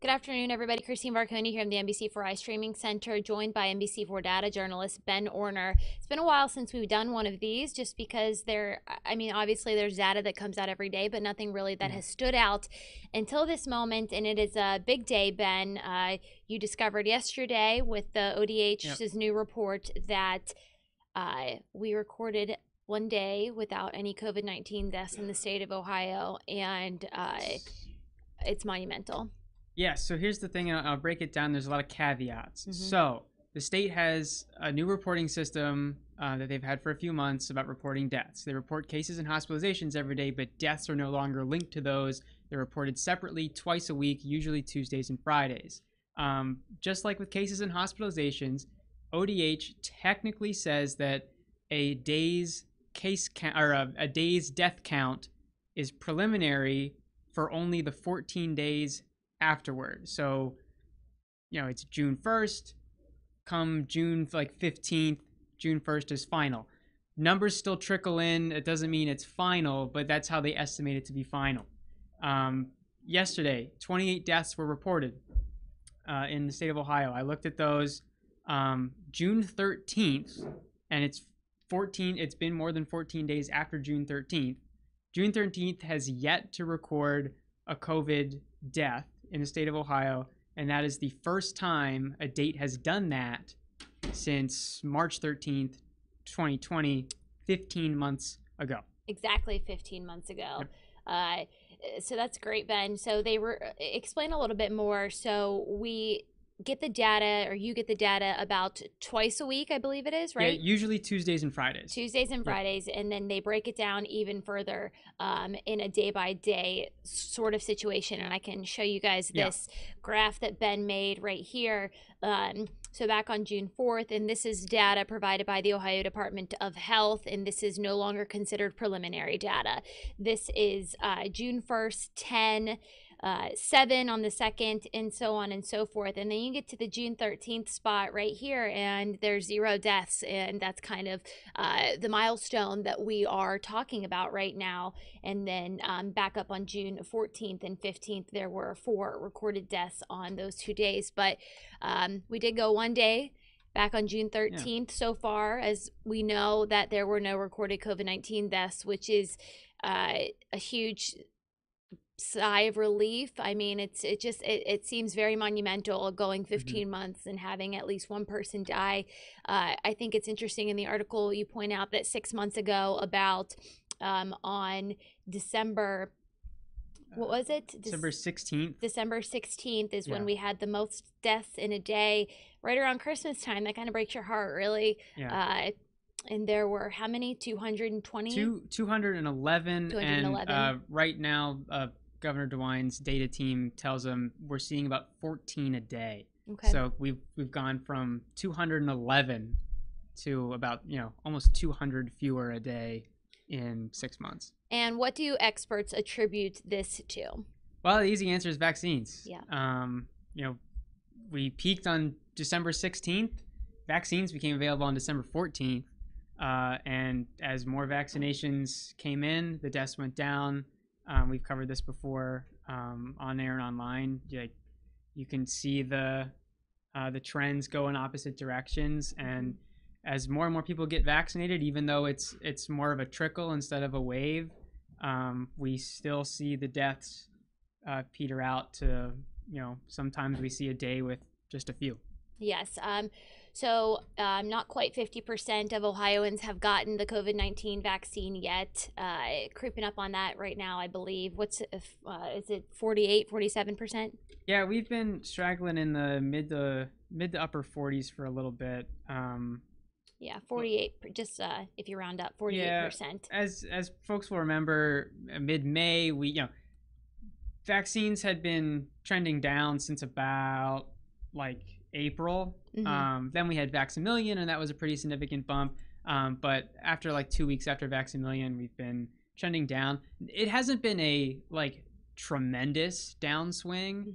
Good afternoon, everybody. Christine Marconi here in the NBC4i Streaming Center, joined by NBC4 data journalist Ben Orner. It's been a while since we've done one of these just because obviously there's data that comes out every day, but nothing really that has stood out until this moment. And it is a big day, Ben. You discovered yesterday with the ODH's new report that we recorded one day without any COVID-19 deaths in the state of Ohio, and it's monumental. Yeah, so here's the thing, and I'll break it down. There's a lot of caveats. So the state has a new reporting system that they've had for a few months about reporting deaths. They report cases and hospitalizations every day, but deaths are no longer linked to those. They're reported separately twice a week, usually Tuesdays and Fridays. Just like with cases and hospitalizations, ODH technically says that a day's case count, or a day's death count is preliminary for only the 14 days afterward. So, it's June 1st, come June 15th, June 1st is final. Numbers still trickle in. It doesn't mean it's final, but that's how they estimate it to be final. Yesterday, 28 deaths were reported in the state of Ohio. I looked at those June 13th, and it's been more than 14 days after June 13th. June 13th has yet to record a COVID death in the state of Ohio, and that is the first time a date has done that since March 13th, 2020, 15 months ago. Exactly 15 months ago. Yep. So that's great, Ben. So explain a little bit more. So we get the data, or you get the data about twice a week, I believe it is, right? Yeah, usually Tuesdays and Fridays. Tuesdays and Fridays, and then they break it down even further in a day-by-day sort of situation. And I can show you guys this graph that Ben made right here. So back on June 4th, and this is data provided by the Ohio Department of Health, and this is no longer considered preliminary data. This is June 1st, 10, 7 on the 2nd, and so on and so forth. And then you get to the June 13th spot right here, and there's 0 deaths, and that's kind of the milestone that we are talking about right now. And then back up on June 14th and 15th, there were 4 recorded deaths on those 2 days. But we did go one day back on June 13th so far, as we know that there were no recorded COVID-19 deaths, which is a huge sigh of relief. I mean, it seems very monumental going 15 months and having at least one person die. I think it's interesting in the article you point out that 6 months ago, about on December, what was it? December 16th. December 16th is when we had the most deaths in a day, right around Christmas time. That kind of breaks your heart, really. And there were how many? 220? 211. 211. And right now, Governor DeWine's data team tells them we're seeing about 14 a day. Okay. So we've gone from 211 to about almost 200 fewer a day in 6 months. And what do experts attribute this to? Well, the easy answer is vaccines. Yeah. We peaked on December 16th. Vaccines became available on December 14th. And as more vaccinations came in, the deaths went down. We've covered this before on air and online. You can see the trends go in opposite directions, and as more and more people get vaccinated, even though it's more of a trickle instead of a wave, we still see the deaths peter out to sometimes we see a day with just a few. Yes. So not quite 50% of Ohioans have gotten the COVID-19 vaccine yet. Creeping up on that right now, I believe. Is it 48, 47%? Yeah, we've been straggling in the mid to upper 40s for a little bit. Yeah, 48. Just if you round up, 48%. Yeah, as folks will remember, mid-May, vaccines had been trending down since about April. Then we had Vaximillion, and that was a pretty significant bump. But after 2 weeks after Vaximillion, we've been trending down. It hasn't been a tremendous downswing,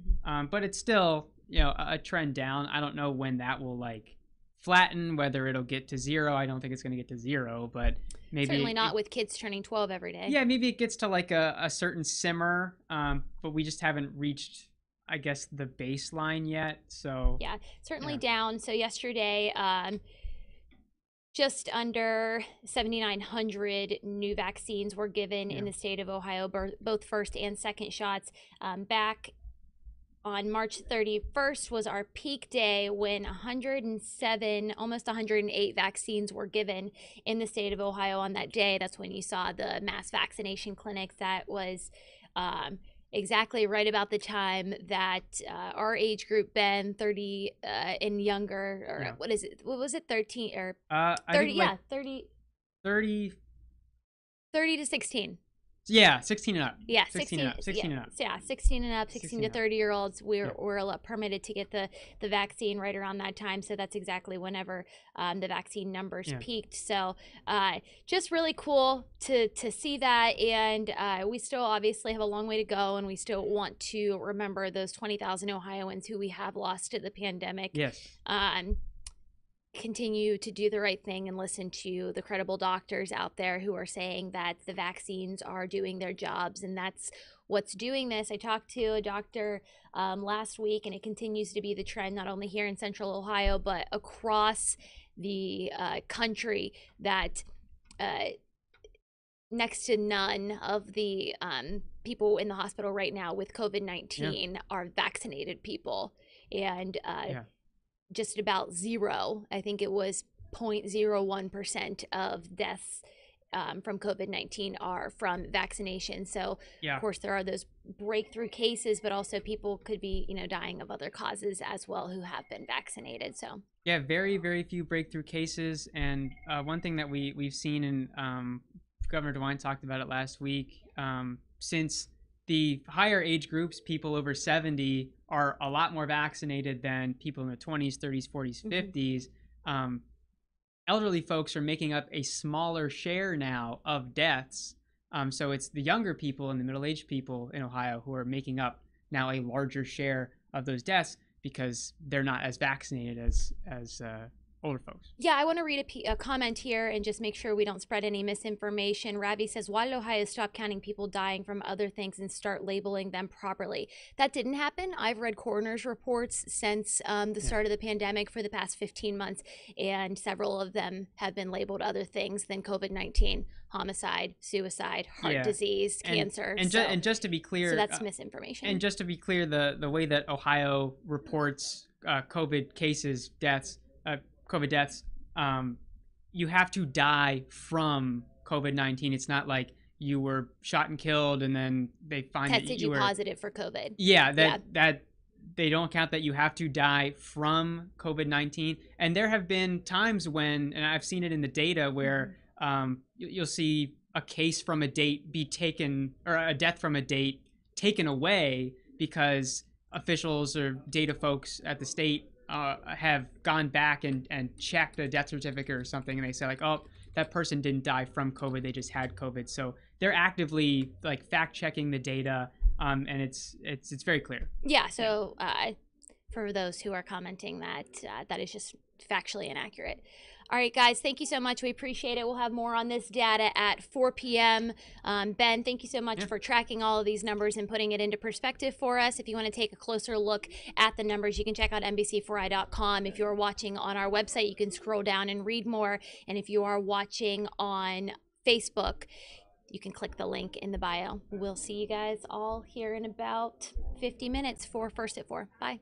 but it's still a trend down. I don't know when that will flatten, whether it'll get to 0. I don't think it's going to get to 0, but maybe certainly not with kids turning 12 every day. Yeah, maybe it gets to a certain simmer, but we just haven't reached I guess, the baseline yet. So Yeah, certainly yeah, down. So yesterday, just under 7,900 new vaccines were given yeah, in the state of Ohio, both first and second shots. Back on March 31st was our peak day when 107, almost 108 vaccines were given in the state of Ohio on that day. That's when you saw the mass vaccination clinics. That was um, exactly right about the time that our age group, Ben, 30 and younger, or yeah. what is it? What was it? 13 or I 30? think Yeah, like 30, 30. 30 to 16. Yeah, 16 and up. Yeah, 16 and 16. up. Yeah, 16 and up. yeah, 16 and up, 16 16 to and up. 30-year-olds. Yeah. We're permitted to get the vaccine right around that time. So that's exactly whenever the vaccine numbers Yeah. peaked. So just really cool to see that. And we still obviously have a long way to go, and we still want to remember those 20,000 Ohioans who we have lost to the pandemic. Yes. Continue to do the right thing and listen to the credible doctors out there who are saying that the vaccines are doing their jobs, and that's what's doing this. I talked to a doctor last week, and it continues to be the trend not only here in central Ohio but across the country, that next to none of the people in the hospital right now with COVID-19 are vaccinated people. And Yeah. just about zero, I think it was 0.01% of deaths from COVID-19 are from vaccination. So, of Yeah. course, there are those breakthrough cases, but also people could be, dying of other causes as well who have been vaccinated. So, Yeah. Very, very few breakthrough cases. And one thing that we've seen, and Governor DeWine talked about it last week, since the higher age groups, people over 70, are a lot more vaccinated than people in the 20s, 30s, 40s, 50s. Elderly folks are making up a smaller share now of deaths. So it's the younger people and the middle-aged people in Ohio who are making up now a larger share of those deaths because they're not as vaccinated as older folks. yeah, I want to read a comment here and just make sure we don't spread any misinformation. Ravi says, why did Ohio stop counting people dying from other things and start labeling them properly? That didn't happen. I've read coroner's reports since the Yeah. start of the pandemic for the past 15 months, and several of them have been labeled other things than COVID-19: homicide, suicide, heart disease, cancer. And just to be clear, so that's misinformation. And just to be clear, the way that Ohio reports COVID cases, deaths, COVID deaths, you have to die from COVID-19. It's not like you were shot and killed and then they find tested that you were positive for COVID. Yeah, that they don't count that. You have to die from COVID-19. And there have been times when, and I've seen it in the data, where you'll see a case from a date be taken, or a death from a date taken away because officials or data folks at the state have gone back and checked a death certificate or something, and they say like, oh, that person didn't die from COVID, they just had COVID. So they're actively like fact checking the data, and it's very clear. Yeah. So for those who are commenting that that is just factually inaccurate. All right, guys, thank you so much. We appreciate it. We'll have more on this data at 4 p.m. Ben, thank you so much for tracking all of these numbers and putting it into perspective for us. If you want to take a closer look at the numbers, you can check out NBC4i.com. If you're watching on our website, you can scroll down and read more. And if you are watching on Facebook, you can click the link in the bio. We'll see you guys all here in about 50 minutes for First at 4. Bye.